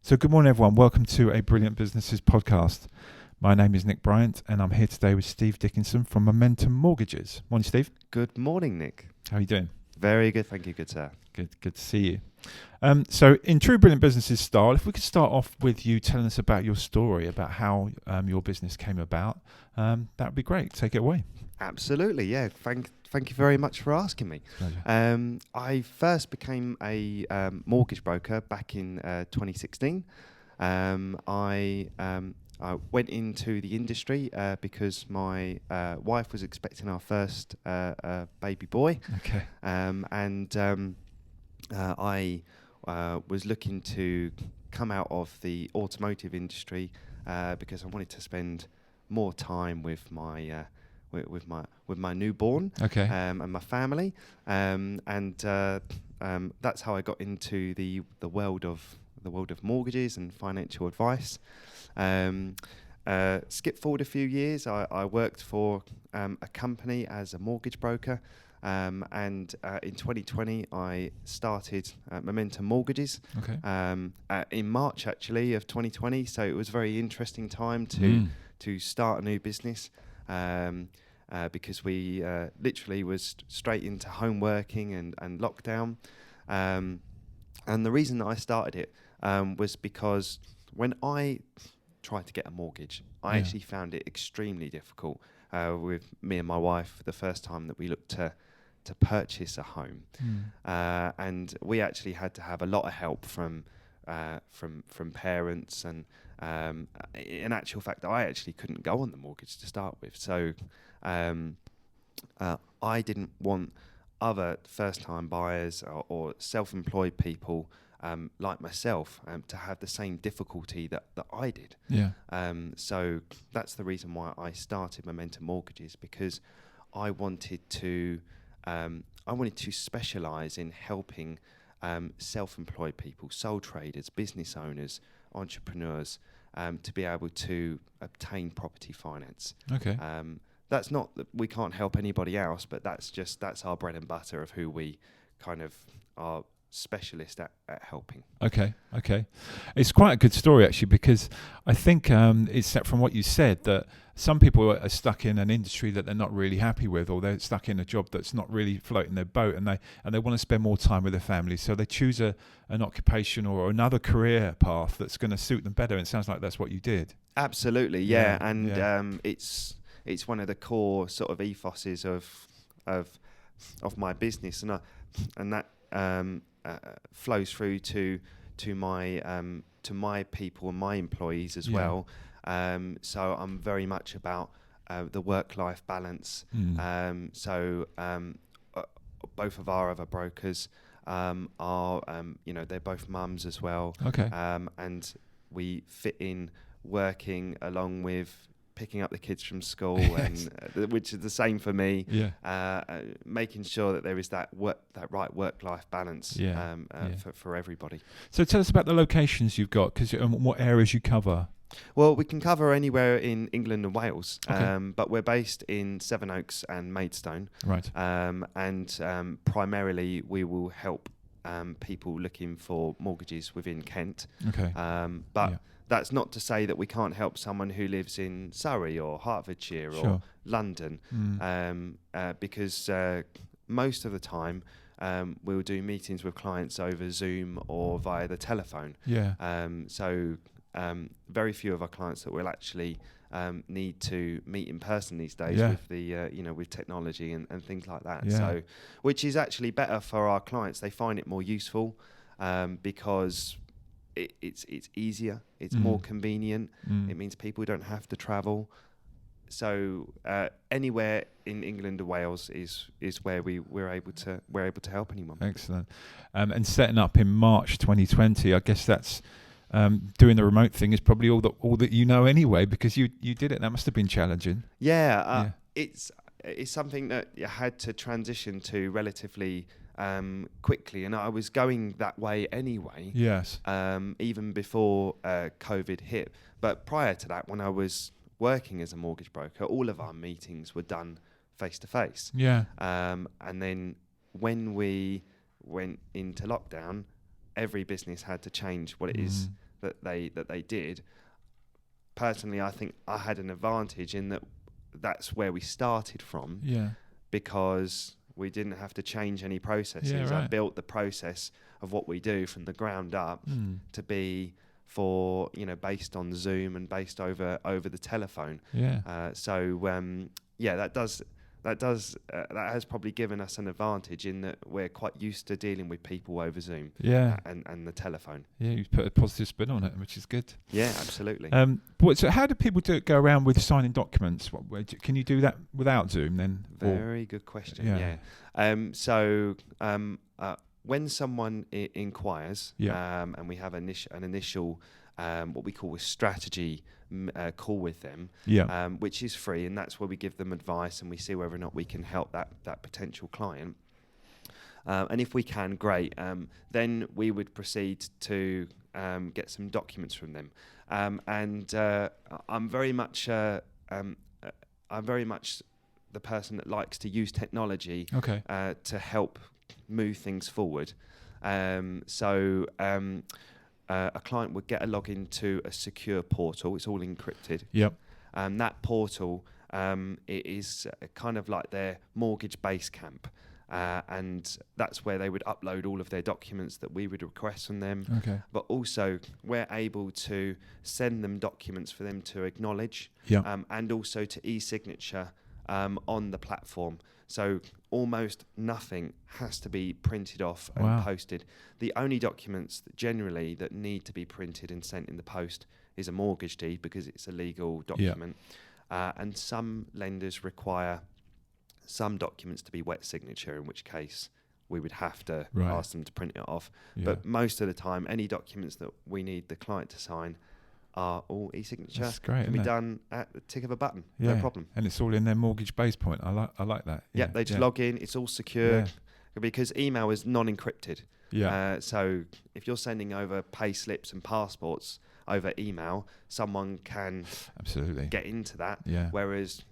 So good morning, everyone. Welcome to a Brilliant Businesses podcast. My name is Nick Bryant, and I'm here today with Steve Dickinson from Momentum Mortgages. Morning, Steve. Good morning, Nick. How are you doing? Very good, thank you, good sir. Good to see you. So in true Brilliant Businesses style, if we could start off with you telling us about your story, about how your business came about, that would be great. Take it away. Absolutely, yeah. Thank you very much for asking me. Pleasure. I first became a mortgage broker back in 2016. I went into the industry because my wife was expecting our first baby boy. Okay. I was looking to come out of the automotive industry because I wanted to spend more time with my newborn. Okay. And my family, that's how I got into the world of mortgages and financial advice. Skip forward a few years, I worked for a company as a mortgage broker. And in 2020, I started Momentum Mortgages. Okay. In March, actually, of 2020. So it was a very interesting time to start a new business because we literally was straight into home working and lockdown. And the reason that I started it was because when I tried to get a mortgage, I actually found it extremely difficult with me and my wife the first time that we looked to purchase a home. And we actually had to have a lot of help from parents, and in actual fact I actually couldn't go on the mortgage to start with, so I didn't want other first-time buyers or self-employed people like myself to have the same difficulty that I did. So that's the reason why I started Momentum Mortgages, because I wanted to specialise in helping self-employed people, sole traders, business owners, entrepreneurs, to be able to obtain property finance. Okay. That's not that we can't help anybody else, but that's our bread and butter of who we kind of are specialist at helping. Okay. It's quite a good story, actually, because I think it's from what you said that some people are stuck in an industry that they're not really happy with, or they're stuck in a job that's not really floating their boat, and they want to spend more time with their family, so they choose an occupation or another career path that's going to suit them better. And it sounds like that's what you did. Absolutely, yeah. It's one of the core sort of ethoses of my business, and that flows through to my people and my employees as well. So I'm very much about the work-life balance. Both of our other brokers are they're both mums as well. Okay. And we fit in working along with picking up the kids from school, and which is the same for me. Making sure that there is that right work-life balance for everybody. So tell us about the locations you've got, and what areas you cover. Well, we can cover anywhere in England and Wales, Okay. but we're based in Sevenoaks and Maidstone. Right. And primarily we will help people looking for mortgages within Kent. Okay. That's not to say that we can't help someone who lives in Surrey or Hertfordshire or London, because most of the time we'll do meetings with clients over Zoom or via the telephone. So very few of our clients that will actually need to meet in person these days with the with technology and things like that. So, which is actually better for our clients. They find it more useful because it's easier, it's more convenient. It means people don't have to travel. So anywhere in England or Wales is where we're able to help anyone. Excellent. And setting up in March 2020, I guess that's doing the remote thing is probably all that you know anyway, because you did it. That must have been challenging. It's something that you had to transition to relatively quickly, and I was going that way anyway. Even before COVID hit. But prior to that, when I was working as a mortgage broker, all of our meetings were done face to face. And then when we went into lockdown, every business had to change what it is that they did. Personally, I think I had an advantage in that that's where we started from, because we didn't have to change any processes. Yeah, right. I built the process of what we do from the ground up to be for, based on Zoom and based over the telephone. That has probably given us an advantage in that we're quite used to dealing with people over Zoom and the telephone. Yeah, you put a positive spin on it, which is good. Yeah, absolutely. So how do people go around with signing documents? Can you do that without Zoom then? Very good question. Yeah. When someone inquires, and we have an initial what we call a strategy call with them, which is free, and that's where we give them advice and we see whether or not we can help that potential client. And if we can, great. Then we would proceed to get some documents from them. I'm very much the person that likes to use technology to help move things forward. A client would get a login to a secure portal. It's all encrypted. That portal, it is kind of like their mortgage base camp. And that's where they would upload all of their documents that we would request from them. But also, we're able to send them documents for them to acknowledge, and also to e-signature on the platform. So almost nothing has to be printed off and posted. The only documents that need to be printed and sent in the post is a mortgage deed, because it's a legal document. And some lenders require some documents to be wet signature, in which case we would have to ask them to print it off. But most of the time, any documents that we need the client to sign are all e-signature. That's great. Can be done at the tick of a button. No problem. And it's all in their mortgage base point. I like that. They just log in. It's all secure, because email is non-encrypted. So if you're sending over pay slips and passports over email, someone can absolutely get into that. Whereas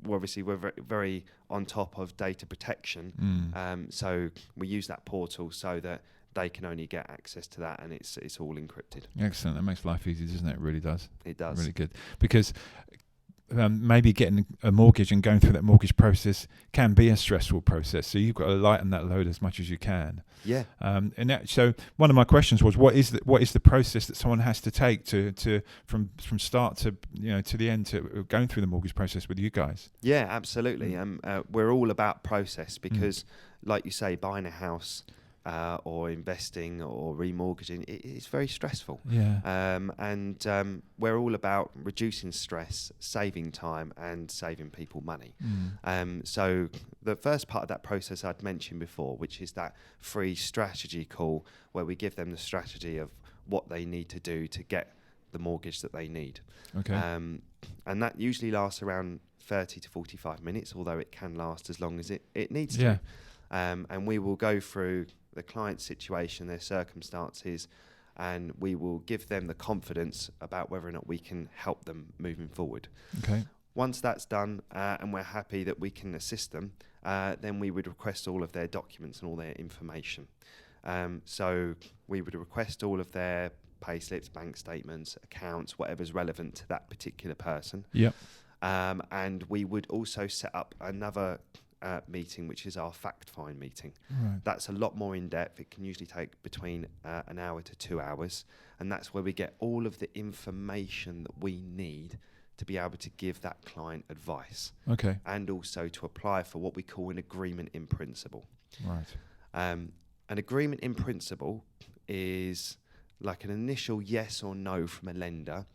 obviously we're very, very on top of data protection. So we use that portal so that they can only get access to that, and it's all encrypted. Excellent. That makes life easy, doesn't it? It really does. It does. Really good. Because maybe getting a mortgage and going through that mortgage process can be a stressful process. So you've got to lighten that load as much as you can. So one of my questions was, what is the process that someone has to take to from start to to the end to going through the mortgage process with you guys? Yeah, absolutely. We're all about process, because, like you say, buying a house, or investing or remortgaging, it's very stressful. And we're all about reducing stress, saving time, and saving people money. So the first part of that process I'd mentioned before, which is that free strategy call, where we give them the strategy of what they need to do to get the mortgage that they need. And that usually lasts around 30 to 45 minutes, although it can last as long as it needs to. And we will go through the client's situation, their circumstances, and we will give them the confidence about whether or not we can help them moving forward. Once that's done, and we're happy that we can assist them, then we would request all of their documents and all their information. So we would request all of their payslips, bank statements, accounts, whatever's relevant to that particular person. And we would also set up another meeting, which is our fact find meeting. That's a lot more in depth. It can usually take between an hour to 2 hours, and that's where we get all of the information that we need to be able to give that client advice. And also to apply for what we call an agreement in principle. An agreement in principle is like an initial yes or no from a lender,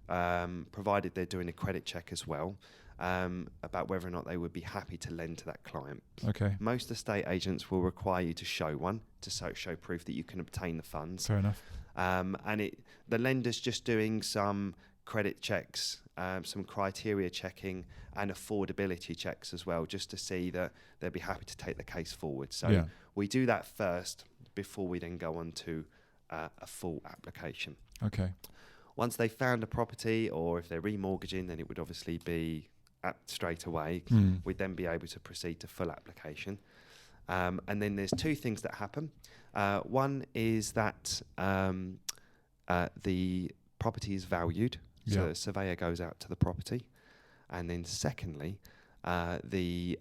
provided they're doing a credit check as well, about whether or not they would be happy to lend to that client. Most estate agents will require you to show one, to show proof that you can obtain the funds. Fair enough. And the lender's just doing some credit checks, some criteria checking, and affordability checks as well, just to see that they'll be happy to take the case forward. So we do that first before we then go on to a full application. Once they've found a property, or if they're remortgaging, then it would obviously be straight away. We'd then be able to proceed to full application. And then there's two things that happen. One is that the property is valued, so a surveyor goes out to the property. And then secondly, the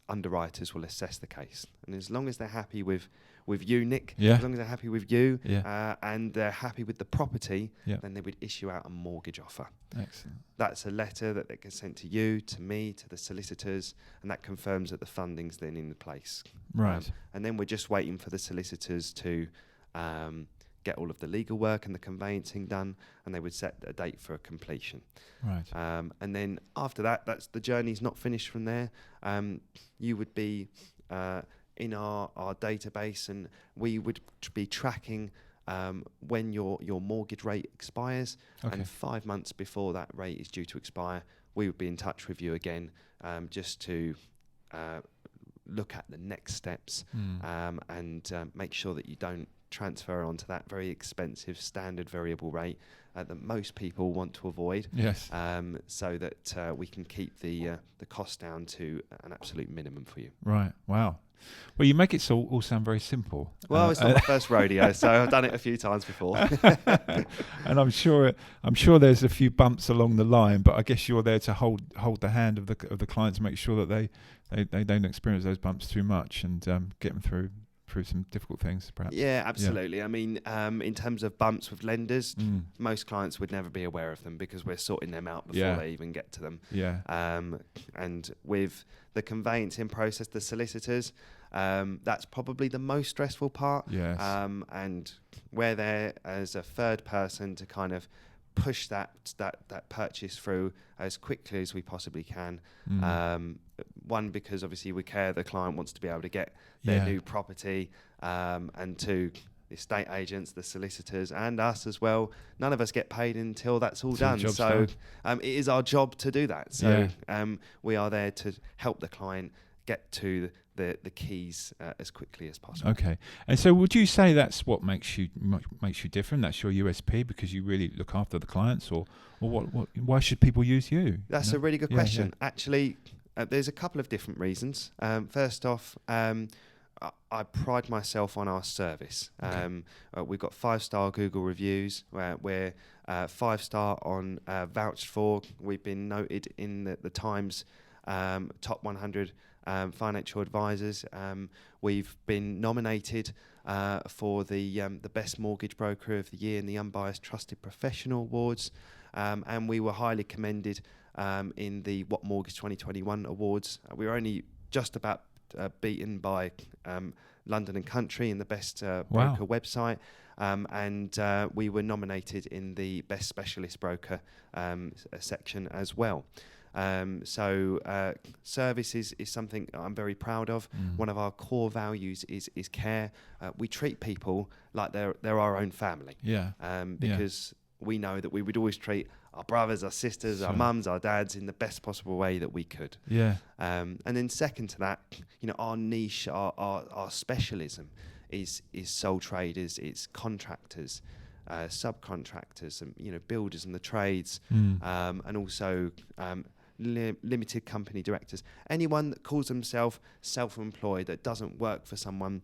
underwriters will assess the case. And as long as they're happy with you, Nick, as long as they're happy with you, and they're happy with the property, then they would issue out a mortgage offer. Excellent. That's a letter that gets sent to you, to me, to the solicitors, and that confirms that the funding's then in place. Right. And then we're just waiting for the solicitors to get all of the legal work and the conveyancing done, and they would set a date for a completion. Right. And then after that, the journey's not finished from there. You would be in our database, and we would be tracking when your mortgage rate expires. Okay. And 5 months before that rate is due to expire, we would be in touch with you again, just to look at the next steps, and make sure that you don't transfer onto that very expensive standard variable rate that most people want to avoid. Yes. So that we can keep the cost down to an absolute minimum for you. Right. Wow. Well, you make it all sound very simple. Well, it's not my first rodeo, so I've done it a few times before. And I'm sure there's a few bumps along the line, but I guess you're there to hold the hand of the client to make sure that they don't experience those bumps too much, and get them through some difficult things, perhaps. Yeah, absolutely. Yeah. I mean, in terms of bumps with lenders, most clients would never be aware of them because we're sorting them out before they even get to them. Yeah. And with the conveyancing process, the solicitors, that's probably the most stressful part. Yes. And we're there as a third person to kind of push that purchase through as quickly as we possibly can. One, because obviously we care the client wants to be able to get their new property, and two, the estate agents, the solicitors, and us as well. None of us get paid until that's all done. So it is our job to do that. So we are there to help the client get to the keys as quickly as possible. Okay. And so would you say that's what makes you different? That's your USP, because you really look after the clients, or what why should people use you? That's a really good question. Actually, there's a couple of different reasons. First off, I pride myself on our service. We've got 5-star Google reviews. We're 5-star on vouched for. We've been noted in the Times top 100 financial advisors. We've been nominated for the Best Mortgage Broker of the Year in the Unbiased Trusted Professional Awards, and we were highly commended in the What Mortgage 2021 awards. We were only just about beaten by London and Country in the Best Broker website, and we were nominated in the Best Specialist Broker section as well. So service is something I'm very proud of. One of our core values is care. We treat people like they're our own family. Because we know that we would always treat our brothers, our sisters, our mums, our dads in the best possible way that we could. And then second to that, our niche, our specialism is sole traders, it's contractors, subcontractors, and builders and the trades, and also limited company directors. Anyone that calls themselves self-employed, that doesn't work for someone.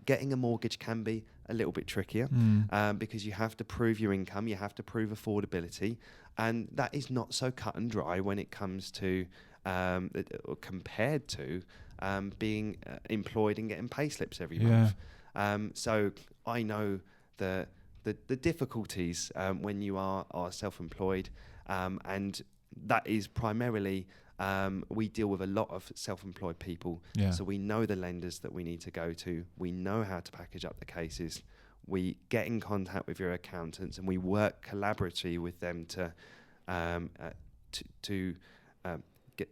Getting a mortgage can be a little bit trickier because you have to prove your income, you have to prove affordability, and that is not so cut and dry when it comes to compared to being employed and getting pay slips every month. So I know the difficulties when you are self-employed, and that is primarily we deal with a lot of self-employed people, so we know the lenders that we need to go to. We know how to package up the cases. We get in contact with your accountants, and we work collaboratively with them to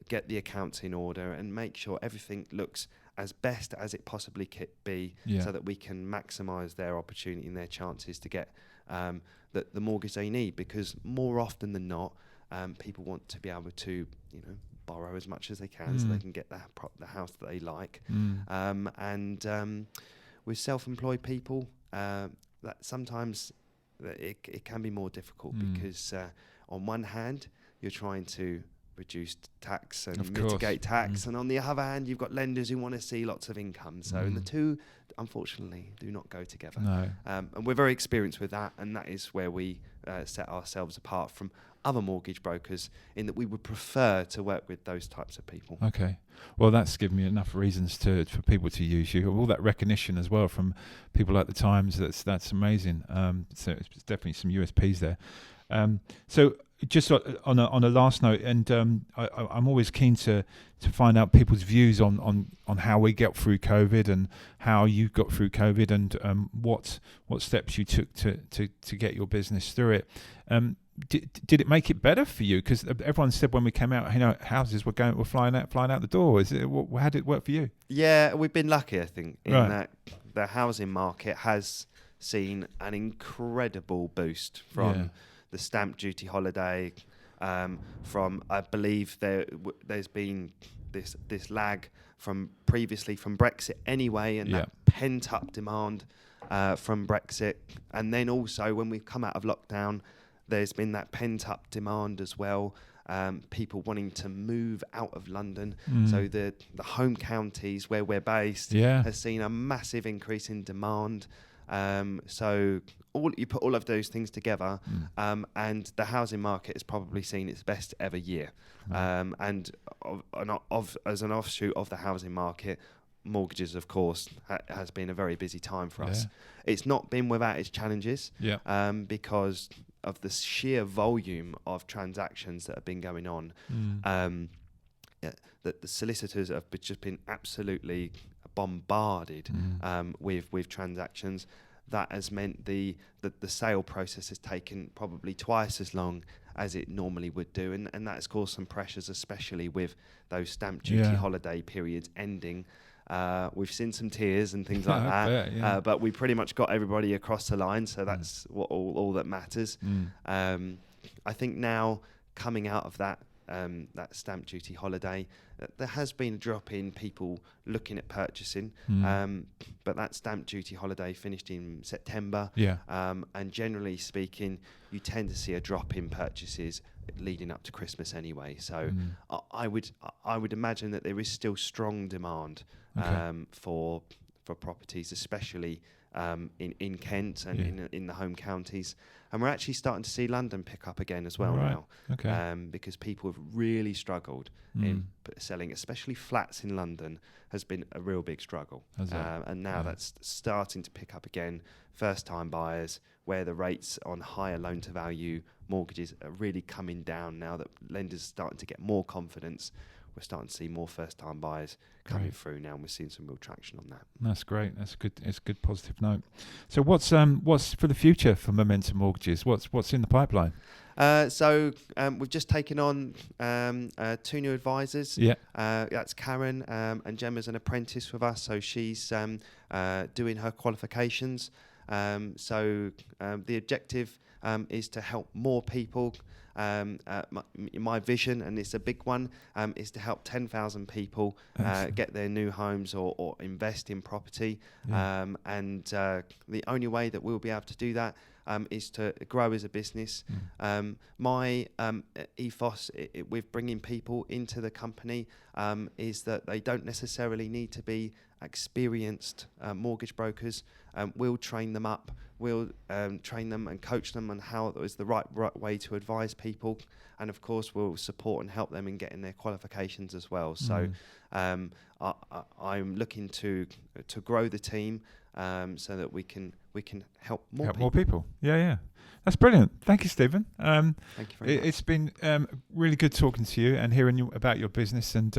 get the accounts in order and make sure everything looks as best as it possibly can be, so that we can maximise their opportunity and their chances to get the mortgage they need. Because more often than not, people want to be able to, borrow as much as they can so they can get the house that they like. And with self-employed people, that sometimes it can be more difficult because on one hand, you're trying to reduce tax and Of mitigate course. tax, and on the other hand, you've got lenders who want to see lots of income. So, and the two, unfortunately, do not go together. No. And we're very experienced with that, and that is where we set ourselves apart from other mortgage brokers, in that we would prefer to work with those types of people. Okay. Well, that's given me enough reasons for people to use you. All that recognition as well from people like the Times. That's amazing. So it's definitely some USPs there. So just on a last note, and I'm always keen to find out people's views on how we get through COVID and how you got through COVID, and what steps you took to get your business through it. Did it make it better for you? Because everyone said when we came out, houses were flying out the door. How did it work for you? Yeah, we've been lucky, I think, in that the housing market has seen an incredible boost from the stamp duty holiday. From, I believe there's been this lag from previously from Brexit anyway, and that pent up demand from Brexit, and then also when we've come out of lockdown, there's been that pent-up demand as well, people wanting to move out of London. So the home counties where we're based has seen a massive increase in demand. So you put all of those things together, and the housing market has probably seen its best ever year. And as an offshoot of the housing market, mortgages, of course, has been a very busy time for us. It's not been without its challenges, because of the sheer volume of transactions that have been going on. That the solicitors have just been absolutely bombarded with transactions. That has meant that the sale process has taken probably twice as long as it normally would do, and that has caused some pressures, especially with those stamp duty holiday periods ending. We've seen some tears and things like that, but we pretty much got everybody across the line, so that's what all that matters. I think now, coming out of that stamp duty holiday, there has been a drop in people looking at purchasing, but that stamp duty holiday finished in September, and generally speaking, you tend to see a drop in purchases leading up to Christmas anyway. So I would imagine that there is still strong demand for properties, especially in Kent and in the home counties. And we're actually starting to see London pick up again as well now, because people have really struggled in selling, especially flats in London has been a real big struggle. And now that's starting to pick up again. First-time buyers, where the rates on higher loan-to-value mortgages are really coming down now that lenders are starting to get more confidence. We're starting to see more first-time buyers coming through now, and we're seeing some real traction on that. That's great. That's good. It's a good positive note. So what's for the future for Momentum Mortgages? What's in the pipeline? So we've just taken on 2 new advisors. That's Karen, and Gemma's an apprentice with us, so she's doing her qualifications. So the objective is to help more people. My vision, and it's a big one, is to help 10,000 people get their new homes or invest in property. And the only way that we'll be able to do that is to grow as a business. My ethos with bringing people into the company is that they don't necessarily need to be experienced mortgage brokers. We'll train them up. We'll train them and coach them on how is the right way to advise people, and of course we'll support and help them in getting their qualifications as well. So I'm looking to grow the team so that we can help more people. Yeah. That's brilliant. Thank you, Stephen. Thank you very much. It's been really good talking to you and hearing about your business and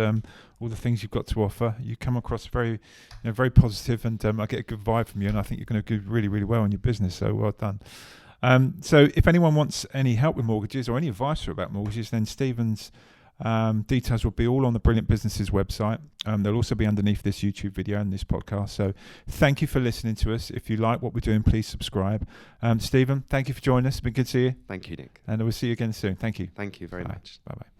all the things you've got to offer. You come across very positive, and I get a good vibe from you, and I think you're going to do really, really well in your business. So well done. So if anyone wants any help with mortgages or any advice about mortgages, then Stephen's details will be all on the Brilliant Businesses website. They'll also be underneath this YouTube video and this podcast. So thank you for listening to us. If you like what we're doing, please subscribe. Stephen, thank you for joining us. It's been good to see you. Thank you, Nick. And we'll see you again soon. Thank you. Thank you very much. Bye-bye.